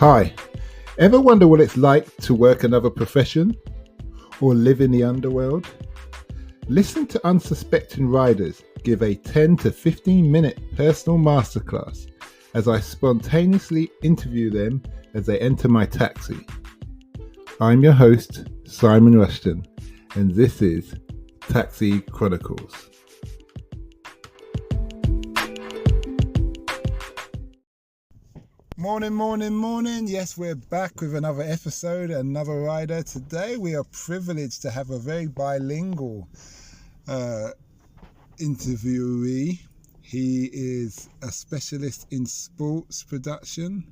Hi, ever wonder what it's like to work another profession or live in the underworld? Listen to unsuspecting riders give a 10 to 15 minute personal masterclass as I spontaneously interview them as they enter my taxi. I'm your host, Simon Rushton, and this is Taxi Chronicles. Morning. Yes, we're back with another episode, another rider. Today we are privileged to have a very bilingual interviewee. He is a specialist in sports production.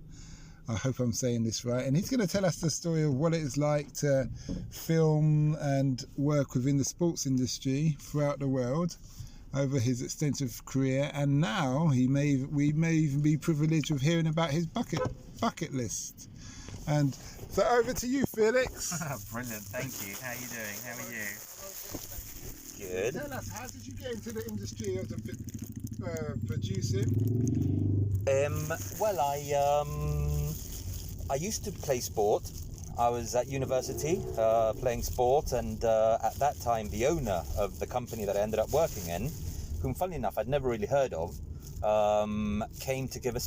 I hope I'm saying this right. And he's going to tell us the story of what it is like to film and work within the sports industry throughout the world over his extensive career, and now we may even be privileged with hearing about his bucket list. And so over to you, Felix. Brilliant, thank you. How are you doing? How are you? Good. Tell us, how did you get into the industry of producing? Well, I used to play sport. I was at university playing sport, and at that time the owner of the company that I ended up working in, whom funnily enough I'd never really heard of, came to give a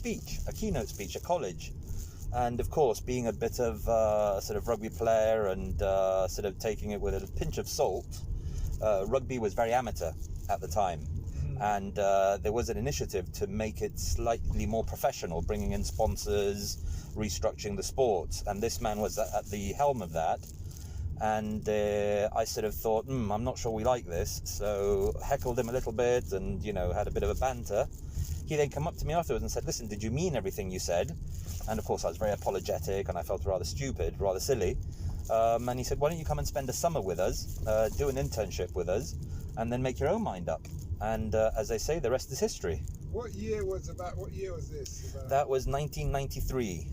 keynote speech at college. And of course, being a bit of sort of rugby player and sort of taking it with a pinch of salt, rugby was very amateur at the time. And there was an initiative to make it slightly more professional, bringing in sponsors, restructuring the sport, and this man was at the helm of that. And I sort of thought, I'm not sure we like this, so heckled him a little bit and, had a bit of a banter. He then came up to me afterwards and said, listen, did you mean everything you said? And of course I was very apologetic and I felt rather stupid, rather silly. And he said, why don't you come and spend a summer with us, do an internship with us, and then make your own mind up. And as they say, the rest is history. What year was this about? That was 1993.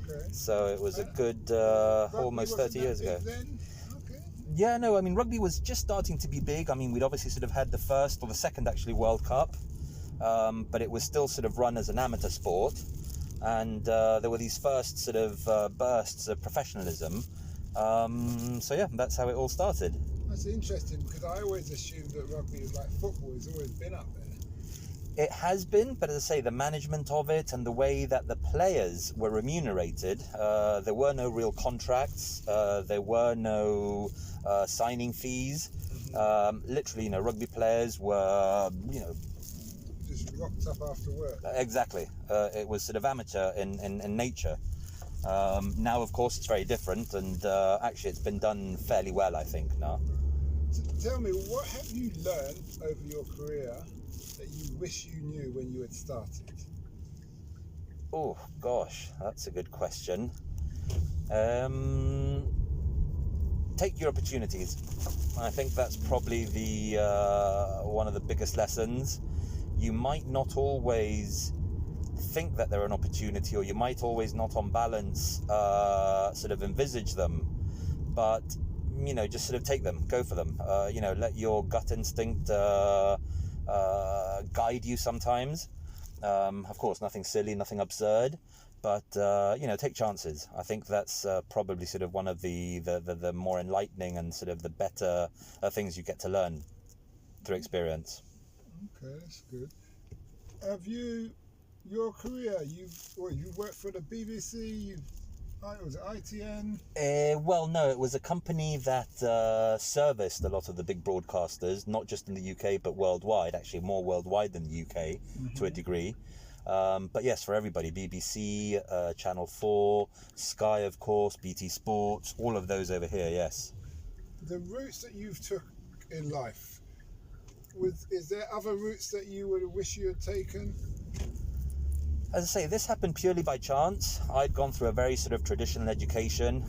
Okay. So it was a good almost 30 years ago. Then? Okay. Yeah, no, I mean, rugby was just starting to be big. I mean, we'd obviously sort of had the first or the second actually World Cup, but it was still sort of run as an amateur sport. And there were these first sort of bursts of professionalism. So yeah, that's how it all started. That's interesting, because I always assumed that rugby was like football. It's always been up there. It has been, but as I say, the management of it and the way that the players were remunerated, there were no real contracts, there were no signing fees. Literally, rugby players were, just rocked up after work. Exactly. It was sort of amateur in nature. Now, of course, it's very different, and actually it's been done fairly well, I think, now. So tell me, what have you learned over your career that you wish you knew when you had started? Oh, gosh, that's a good question. Take your opportunities. I think that's probably the one of the biggest lessons. You might not always think that they're an opportunity, or you might always not on balance sort of envisage them, but just sort of take them, go for them. Let your gut instinct guide you sometimes. Of course, nothing silly, nothing absurd, but take chances. I think that's probably sort of one of the more enlightening and sort of the better things you get to learn through experience. Okay, that's good. Have you, your career, you worked for the BBC, was it ITN? Well, no, it was a company that serviced a lot of the big broadcasters, not just in the UK, but worldwide, actually more worldwide than the UK to a degree. But yes, for everybody, BBC, Channel 4, Sky, of course, BT Sports, all of those over here, yes. The routes that you've took in life, is there other routes that you would wish you had taken? As I say, this happened purely by chance. I'd gone through a very sort of traditional education,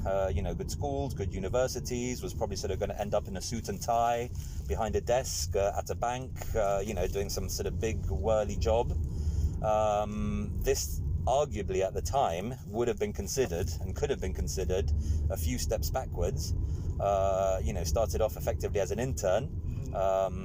good schools, good universities, was probably sort of going to end up in a suit and tie behind a desk at a bank, doing some sort of big whirly job. This arguably at the time would have been considered and could have been considered a few steps backwards. Started off effectively as an intern.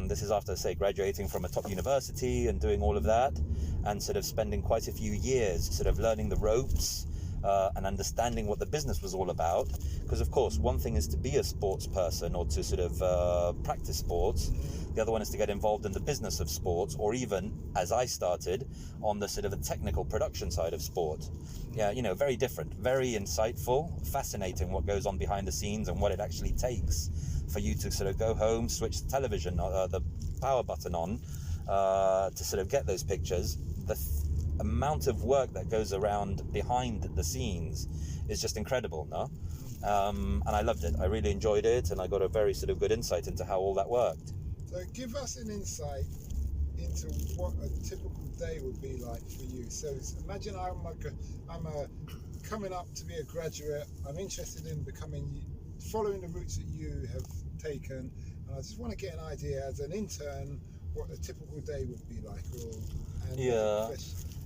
This is after, say, graduating from a top university and doing all of that, and sort of spending quite a few years sort of learning the ropes, and understanding what the business was all about. Because of course, one thing is to be a sports person or to sort of practice sports. The other one is to get involved in the business of sports, or even, as I started, on the sort of the technical production side of sport. Yeah, you know, very different, very insightful, fascinating what goes on behind the scenes and what it actually takes for you to sort of go home, switch the television, the power button on, to sort of get those pictures. The amount of work that goes around behind the scenes is just incredible, no? And I loved it. I really enjoyed it, and I got a very sort of good insight into how all that worked. So give us an insight into what a typical day would be like for you. So imagine I'm coming up to be a graduate. I'm interested in following the routes that you have taken, and I just want to get an idea as an intern what a typical day would be like.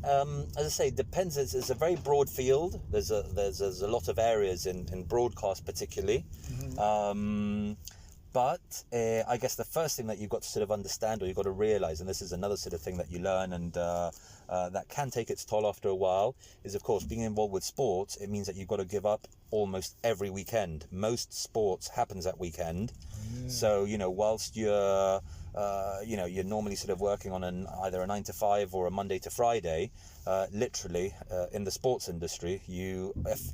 As I say, it depends. It's a very broad field. There's a lot of areas in broadcast particularly. But I guess the first thing that you've got to sort of understand, or you've got to realize, and this is another sort of thing that you learn, and that can take its toll after a while, is of course being involved with sports. It means that you've got to give up almost every weekend. Most sports happens at weekend. So, you know, whilst you're you're normally sort of working on either a 9 to 5 or a Monday to Friday, literally in the sports industry,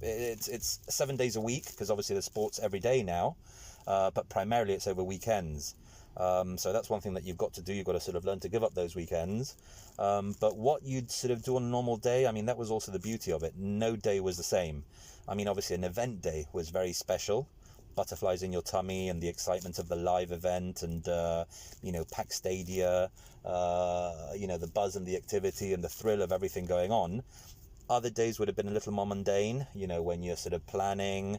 it's 7 days a week, because obviously there's sports every day now. But primarily it's over weekends. So that's one thing that you've got to do. You've got to sort of learn to give up those weekends. But what you'd sort of do on a normal day, I mean, that was also the beauty of it. No day was the same. I mean, obviously an event day was very special. Butterflies in your tummy and the excitement of the live event, and packed stadia, the buzz and the activity and the thrill of everything going on. Other days would have been a little more mundane, you know, when you're sort of planning,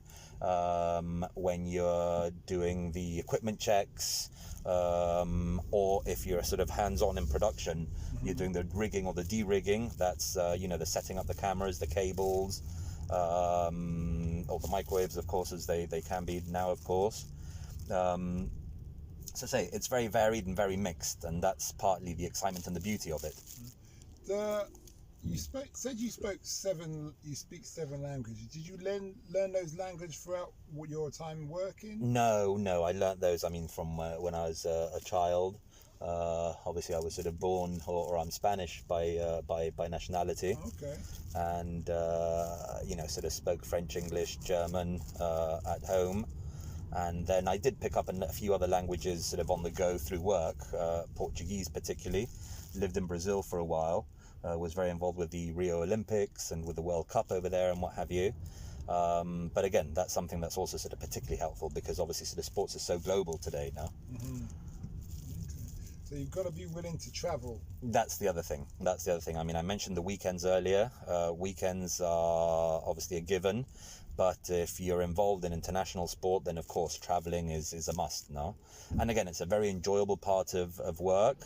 when you're doing the equipment checks, or if you're sort of hands-on in production, you're doing the rigging or the de-rigging. That's, the setting up the cameras, the cables, or the microwaves, of course, as they can be now, of course. So say, it's very varied and very mixed, and that's partly the excitement and the beauty of it. You speak 7 languages. Did you learn those languages throughout your time working? No, I learnt those, I mean, from when I was a child. Obviously I was sort of born, or I'm Spanish by nationality. Okay. And sort of spoke French, English, German at home. And then I did pick up a few other languages sort of on the go through work, Portuguese particularly. Lived in Brazil for a while. Was very involved with the Rio Olympics and with the World Cup over there and what have you. But again, that's something that's also sort of particularly helpful, because obviously sort of sports is so global today now. Okay. So you've got to be willing to travel. That's the other thing. I mean, I mentioned the weekends earlier. Weekends are obviously a given. But if you're involved in international sport, then of course traveling is a must now. And again, it's a very enjoyable part of work.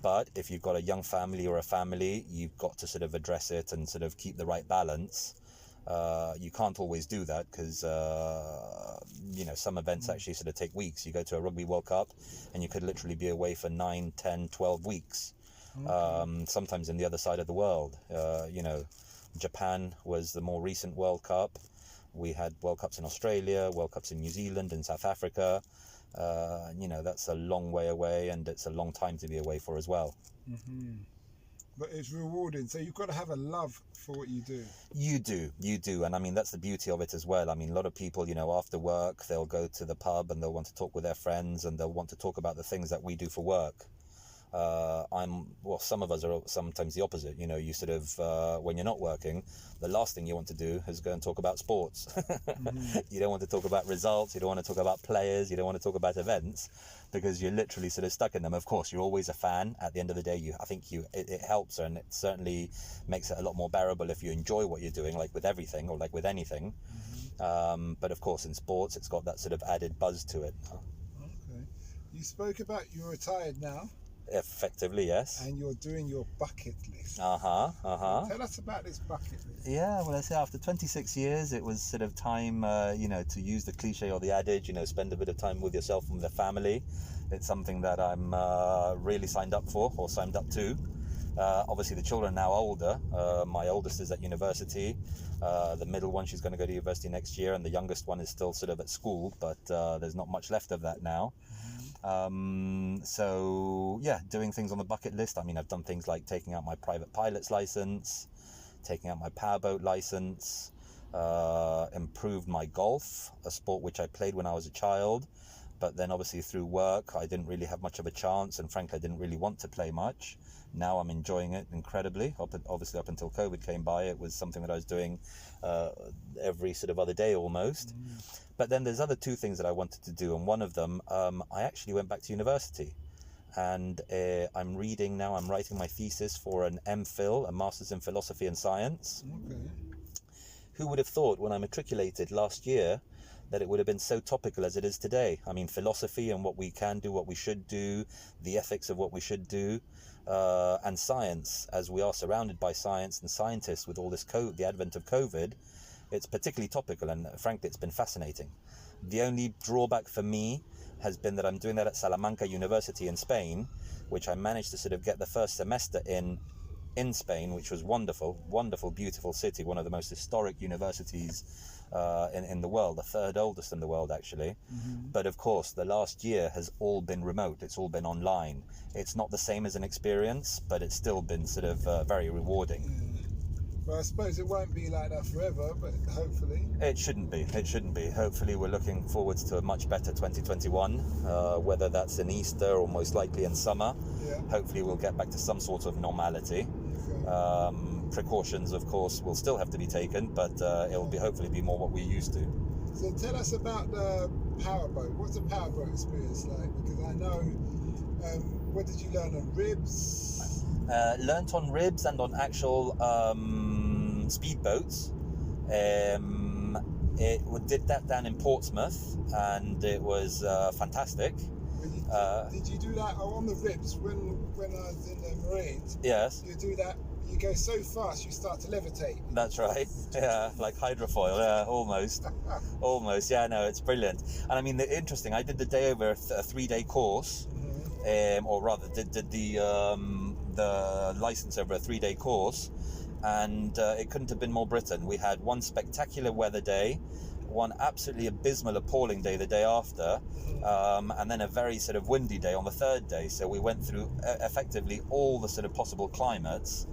But if you've got a young family or a family, you've got to sort of address it and sort of keep the right balance. You can't always do that, because some events actually sort of take weeks. You go to a Rugby World Cup and you could literally be away for 9, 10, 12 weeks. Okay. Sometimes in the other side of the world. Japan was the more recent World Cup. We had World Cups in Australia, World Cups in New Zealand and South Africa. That's a long way away, and it's a long time to be away for as well. But it's rewarding, so you've got to have a love for what you do. You do, and I mean, that's the beauty of it as well. I mean, a lot of people, after work, they'll go to the pub and they'll want to talk with their friends, and they'll want to talk about the things that we do for work. Some of us are sometimes the opposite. You sort of, when you're not working, the last thing you want to do is go and talk about sports. You don't want to talk about results, you don't want to talk about players, you don't want to talk about events, because you're literally sort of stuck in them. Of course, you're always a fan. At the end of the day, I think it helps, and it certainly makes it a lot more bearable if you enjoy what you're doing, like with everything, or like with anything. But of course, in sports, it's got that sort of added buzz to it. Okay. You spoke about you're retired now. Effectively, yes. And you're doing your bucket list. Tell us about this bucket list. Yeah, well, I say after 26 years, it was sort of time, to use the cliche or the adage, spend a bit of time with yourself and with the family. It's something that I'm really signed up for, or signed up to. Obviously, the children are now older. My oldest is at university. The middle one, she's going to go to university next year, and the youngest one is still sort of at school, but there's not much left of that now. So yeah, doing things on the bucket list. I mean, I've done things like taking out my private pilot's license, taking out my powerboat license, improved my golf, a sport which I played when I was a child, but then obviously through work I didn't really have much of a chance, and frankly I didn't really want to play much. Now I'm enjoying it incredibly. Obviously up until COVID came by, it was something that I was doing every sort of other day almost. But then there's other two things that I wanted to do, and one of them, I actually went back to university, and I'm reading now, I'm writing my thesis for an MPhil, a Master's in Philosophy and Science. Okay. Who would have thought when I matriculated last year that it would have been so topical as it is today? I mean, philosophy and what we can do, what we should do, the ethics of what we should do, and science, as we are surrounded by science and scientists with all this the advent of COVID, it's particularly topical, and frankly it's been fascinating. The only drawback for me has been that I'm doing that at Salamanca University in Spain, which I managed to sort of get the first semester in Spain, which was wonderful, beautiful city, one of the most historic universities in the world, the third oldest in the world actually. But of course the last year has all been remote, it's all been online. It's not the same as an experience, but it's still been sort of very rewarding. Well, I suppose it won't be like that forever, but hopefully. It shouldn't be. Hopefully we're looking forward to a much better 2021, whether that's in Easter or most likely in summer. Yeah. Hopefully we'll get back to some sort of normality. Okay. Precautions, of course, will still have to be taken, but it'll be hopefully be more what we're used to. So tell us about the powerboat. What's the powerboat experience like? Because I know, what did you learn on ribs? Learnt on ribs and on actual speedboats. It did that down in Portsmouth, and it was fantastic. Did you do that on the ribs when I was in the Marines? Yes. You do that. You go so fast you start to levitate. That's right. Yeah, like hydrofoil. Yeah, almost. Almost. Yeah, no, it's brilliant. And I mean, interesting. I did the day over a 3-day course, or rather, did the license over a 3-day course, and it couldn't have been more Britain. We had one spectacular weather day, one absolutely abysmal, appalling day the day after, and then a very sort of windy day on the third day. So we went through effectively all the sort of possible climates.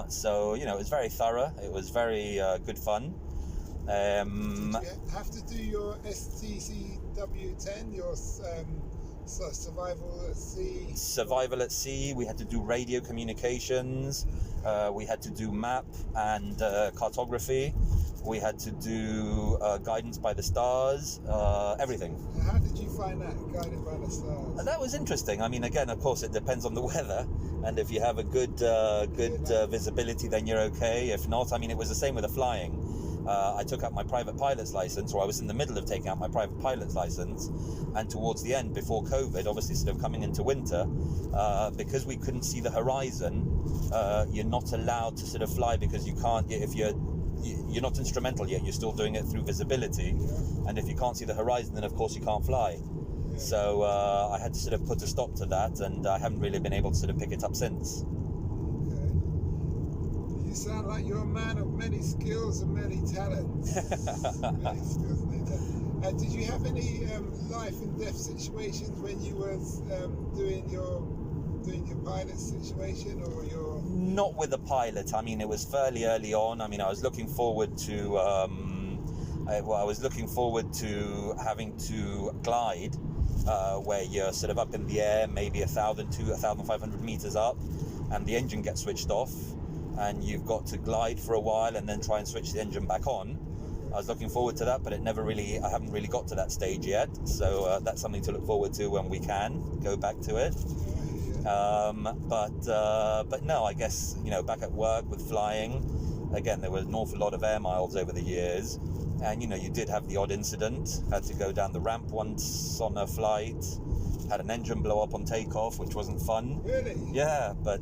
So, you know, it was very thorough. It was very good fun. Did you have to do your STCW10, your survival at sea? Survival at sea. We had to do radio communications. We had to do map and cartography. We had to do guidance by the stars, everything. How did you find that, guided by the stars? And that was interesting. I mean, again, of course, it depends on the weather. And if you have a good visibility, then you're okay. If not, I mean, it was the same with the flying. I took out my private pilot's license, or I was in the middle of taking out my private pilot's license, and towards the end, before COVID, obviously sort of coming into winter, because we couldn't see the horizon, you're not allowed to sort of fly, because you can't, if you're not instrumental yet, you're still doing it through visibility, and if you can't see the horizon, then of course you can't fly. So I had to sort of put a stop to that, and I haven't really been able to sort of pick it up since. You sound like you're a man of many skills and many talents. Did you have any life and death situations when you was doing your pilot situation, or your? Not with the pilot. I mean, it was fairly early on. I mean, I was looking forward to having to glide, where you're sort of up in the air, maybe 1,000 to 1,500 meters up, and the engine gets switched off, and you've got to glide for a while and then try and switch the engine back on. I was looking forward to that, but I haven't really got to that stage yet. So that's something to look forward to when we can go back to it. But no, I guess, you know, back at work with flying, again, there was an awful lot of air miles over the years. And, you know, you did have the odd incident. Had to go down the ramp once on a flight. Had an engine blow up on takeoff, which wasn't fun. Really? Yeah, but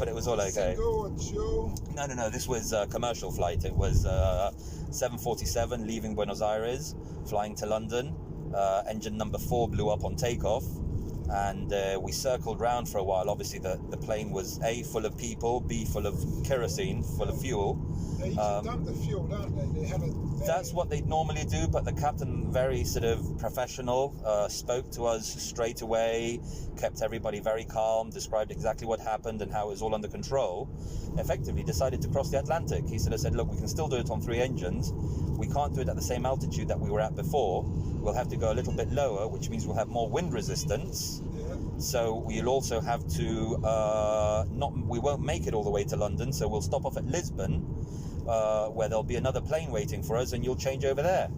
it was all okay. Single or dual? No. This was a commercial flight. It was 747 leaving Buenos Aires, flying to London. Engine number 4 blew up on takeoff, And we circled round for a while. Obviously, the plane was A, full of people, B, full of kerosene, full of fuel. They usually dump the fuel, don't they? They have That's what they'd normally do, but the captain, very sort of professional, spoke to us straight away, kept everybody very calm, described exactly what happened and how it was all under control. Effectively decided to cross the Atlantic. He sort of said, look, we can still do it on 3 engines. We can't do it at the same altitude that we were at before. We'll have to go a little bit lower, which means we'll have more wind resistance. Yeah. So we'll also have to we won't make it all the way to London, so we'll stop off at Lisbon, where there'll be another plane waiting for us, and you'll change over there.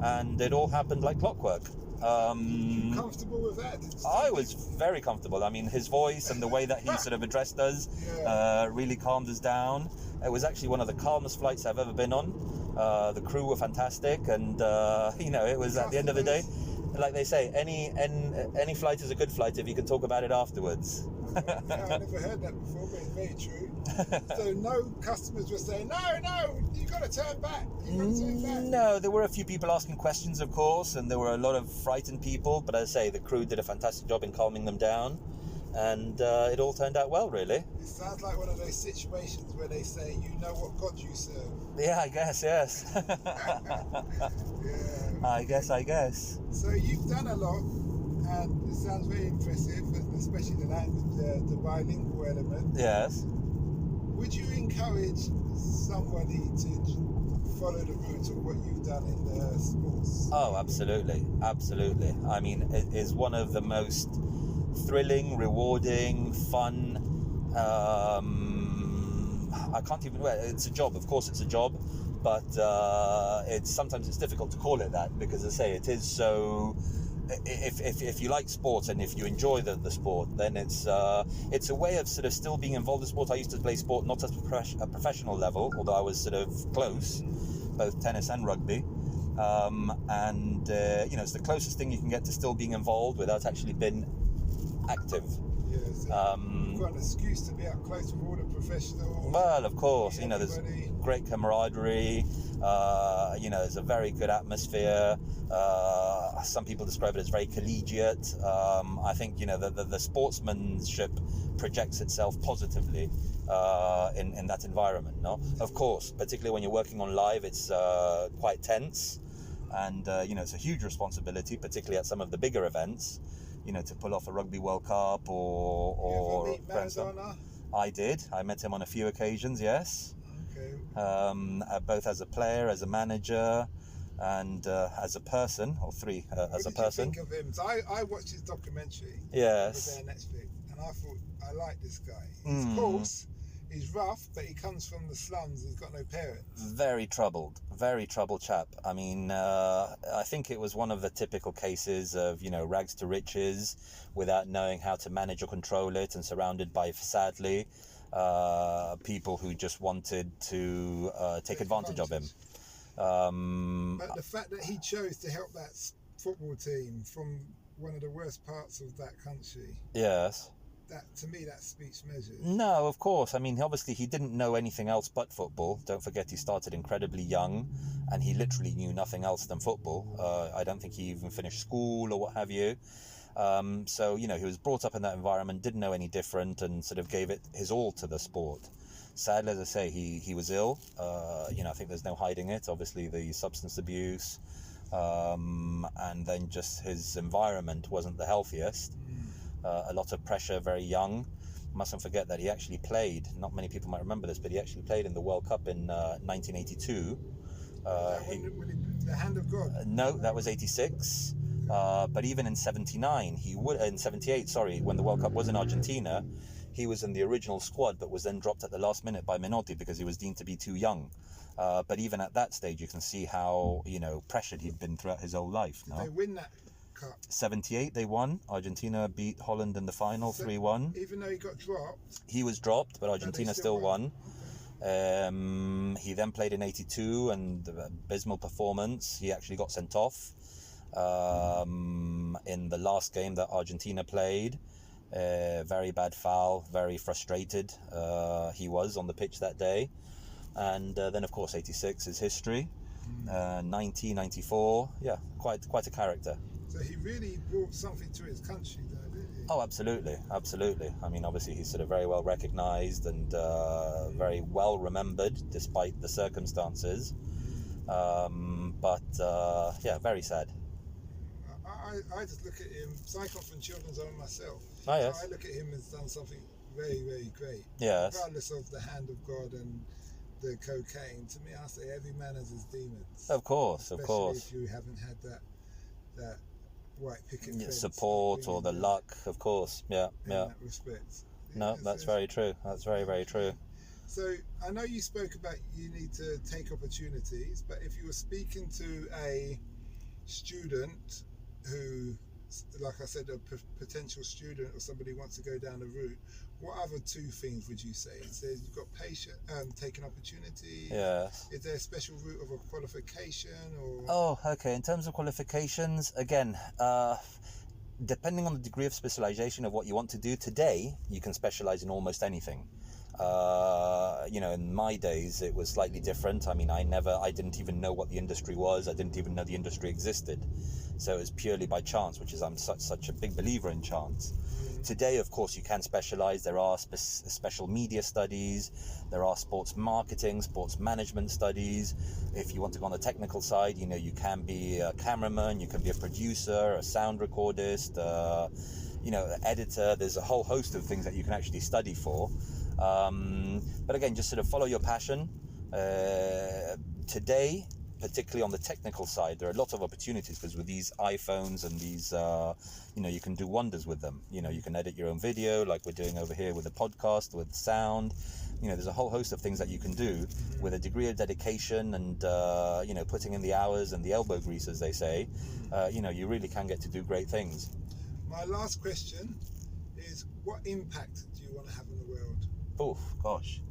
And it all happened like clockwork. You comfortable with that? I was very comfortable. I mean, his voice and the way that he sort of addressed us really calmed us down. It was actually one of the calmest flights I've ever been on. The crew were fantastic, and it was at the end of the day, like they say, any flight is a good flight if you can talk about it afterwards. Yeah, I never heard that before, but it's very true. So no customers were saying, no, you got to turn back. No, there were a few people asking questions, of course, and there were a lot of frightened people. But as I say, the crew did a fantastic job in calming them down, and it all turned out well, really. It sounds like one of those situations where they say, you know what God you serve. Yeah, I guess, yes. Yeah. I guess. So you've done a lot, and it sounds very impressive, especially the language, the bilingual element. Yes. Would you encourage somebody to follow the route of what you've done in the sports? Oh, absolutely. I mean, it is one of the most thrilling, rewarding, fun. I can't even. Well, it's a job. Of course, it's a job, but sometimes it's difficult to call it that because, as I say, it is so. If you like sport and if you enjoy the sport, then it's a way of sort of still being involved in sport. I used to play sport not at a professional level, although I was sort of close, both tennis and rugby. It's the closest thing you can get to still being involved without actually being active. Yes. You've got an excuse to be up close with all the professionals. Well, of course, there's great camaraderie. There's a very good atmosphere. Some people describe it as very collegiate. I think the sportsmanship projects itself positively in that environment. No, of course, particularly when you're working on live, it's quite tense, and it's a huge responsibility, particularly at some of the bigger events. To pull off a Rugby World Cup or you ever meet Maradona? I did. I met him on a few occasions. Yes. Okay. Both as a player, as a manager, and as a person, or three as a person. What did you think of him? So I watched his documentary. Yes. On Netflix, and I thought I like this guy. Of course, he's rough, but he comes from the slums. He's got no parents. Very troubled chap. I mean, I think it was one of the typical cases of rags to riches, without knowing how to manage or control it, and surrounded by, sadly, people who just wanted to take advantage of him. But the fact that he chose to help that football team from one of the worst parts of that country. Yes. That, to me, that speaks measures. No, of course. I mean, obviously, he didn't know anything else but football. Don't forget, he started incredibly young, and he literally knew nothing else than football. I don't think he even finished school or what have you. So, he was brought up in that environment, didn't know any different, and sort of gave it his all to the sport. Sadly, as I say, he was ill. I think there's no hiding it. Obviously, the substance abuse, and then just his environment wasn't the healthiest. A lot of pressure, very young. Mustn't forget that he actually played, not many people might remember this, but he actually played in the World Cup in 1982. The hand of God? No, that was 86. But even in 78, when the World Cup was in Argentina, he was in the original squad, but was then dropped at the last minute by Menotti because he was deemed to be too young. But even at that stage, you can see how, pressured he'd been throughout his whole life. Did they win that Cup? 78, they won. Argentina beat Holland in the final, 3-1. Even though he got dropped? He was dropped, but Argentina still won. Okay. He then played in 82, and abysmal performance. He actually got sent off in the last game that Argentina played. Very bad foul, very frustrated he was on the pitch that day. And then, of course, 86 is history. 90, 94, yeah, quite a character. So he really brought something to his country, though, didn't Oh, absolutely. I mean, obviously he's sort of very well recognised and very well remembered despite the circumstances. Yeah, very sad. I just look at him, so I come from children's home myself. Oh, yes. So I look at him as done something very, very great. Yes. Regardless of the hand of God and the cocaine, to me I say every man has his demons. Of course. Especially if you haven't had that white picket support or the luck, of course. Yeah. In that respect. No, that's very true. That's very, very true. So I know you spoke about you need to take opportunities, but if you were speaking to a student who, like I said, a potential student or somebody who wants to go down the route, what other two things would you say? It says you've got taking opportunities. Yes. Is there a special route of a qualification or? Oh, okay. In terms of qualifications, again, depending on the degree of specialization of what you want to do today, you can specialize in almost anything. In my days it was slightly different. I mean, I didn't even know what the industry was. I didn't even know the industry existed. So it was purely by chance, which is I'm such a big believer in chance. Today, of course, you can specialize. There are special media studies. There are sports marketing, sports management studies. If you want to go on the technical side, you can be a cameraman, you can be a producer, a sound recordist, editor. There's a whole host of things that you can actually study for. But again, just sort of follow your passion. Today, particularly on the technical side, there are lots of opportunities because with these iPhones and these, you can do wonders with them. You can edit your own video like we're doing over here with the podcast, with sound. There's a whole host of things that you can do with a degree of dedication and, putting in the hours and the elbow grease, as they say. You really can get to do great things. My last question is, what impact do you want to have on the world? Oh, gosh.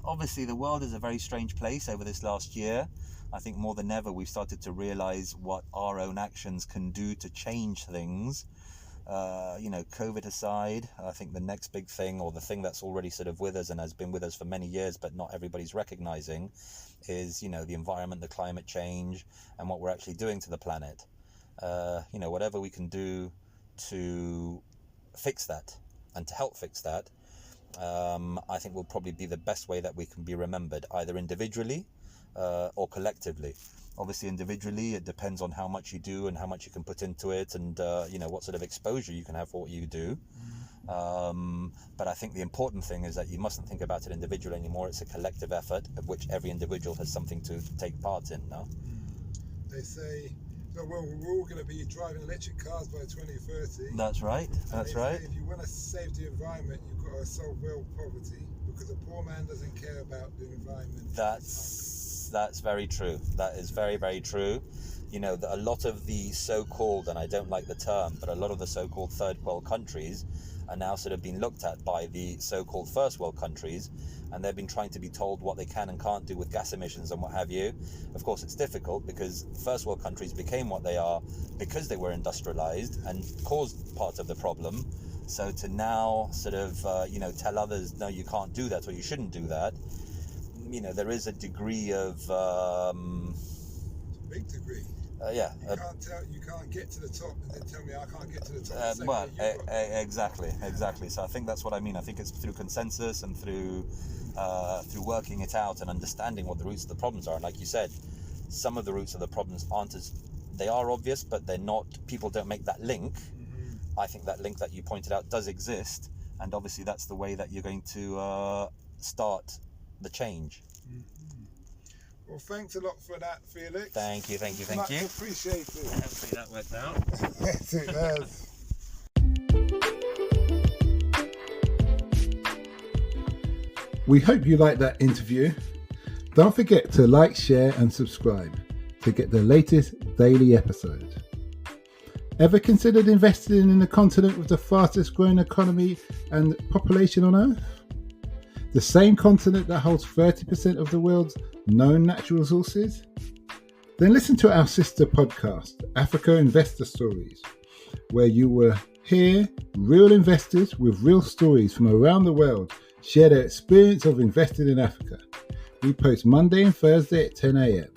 Obviously, the world is a very strange place over this last year. I think more than ever, we've started to realize what our own actions can do to change things. COVID aside, I think the next big thing, or the thing that's already sort of with us and has been with us for many years, but not everybody's recognizing, is, the environment, the climate change, and what we're actually doing to the planet. Whatever we can do to fix that and to help fix that, I think will probably be the best way that we can be remembered, either individually or collectively. Obviously, individually, it depends on how much you do and how much you can put into it, and what sort of exposure you can have for what you do. But I think the important thing is that you mustn't think about it individually anymore. It's a collective effort of which every individual has something to take part in. No? They say, we're all going to be driving electric cars by 2030. That's right. That's right. If you want to save the environment, you've got to solve world poverty, because a poor man doesn't care about the environment. That's very true. That is very, very true. A lot of the so-called, and I don't like the term, but a lot of the so-called third world countries are now sort of being looked at by the so-called first world countries, and they've been trying to be told what they can and can't do with gas emissions and what have you. Of course, it's difficult because first world countries became what they are because they were industrialized and caused part of the problem. So to now sort of, tell others, no, you can't do that or you shouldn't do that, there is a degree of... It's a big degree. Yeah. You can't get to the top and then tell me I can't get to the top. Exactly. So I think that's what I mean. I think it's through consensus and through working it out and understanding what the roots of the problems are. And like you said, some of the roots of the problems they are obvious, but they're not. People don't make that link. I think that link that you pointed out does exist, and obviously that's the way that you're going to start the change. Well, thanks a lot for that, Felix. Thank you. Much appreciated. Hopefully that worked out. Yes, it does. We hope you liked that interview. Don't forget to like, share and subscribe to get the latest daily episode. Ever considered investing in the continent with the fastest growing economy and population on Earth? The same continent that holds 30% of the world's known natural resources? Then listen to our sister podcast, Africa Investor Stories, where you will hear real investors with real stories from around the world share their experience of investing in Africa. We post Monday and Thursday at 10 a.m.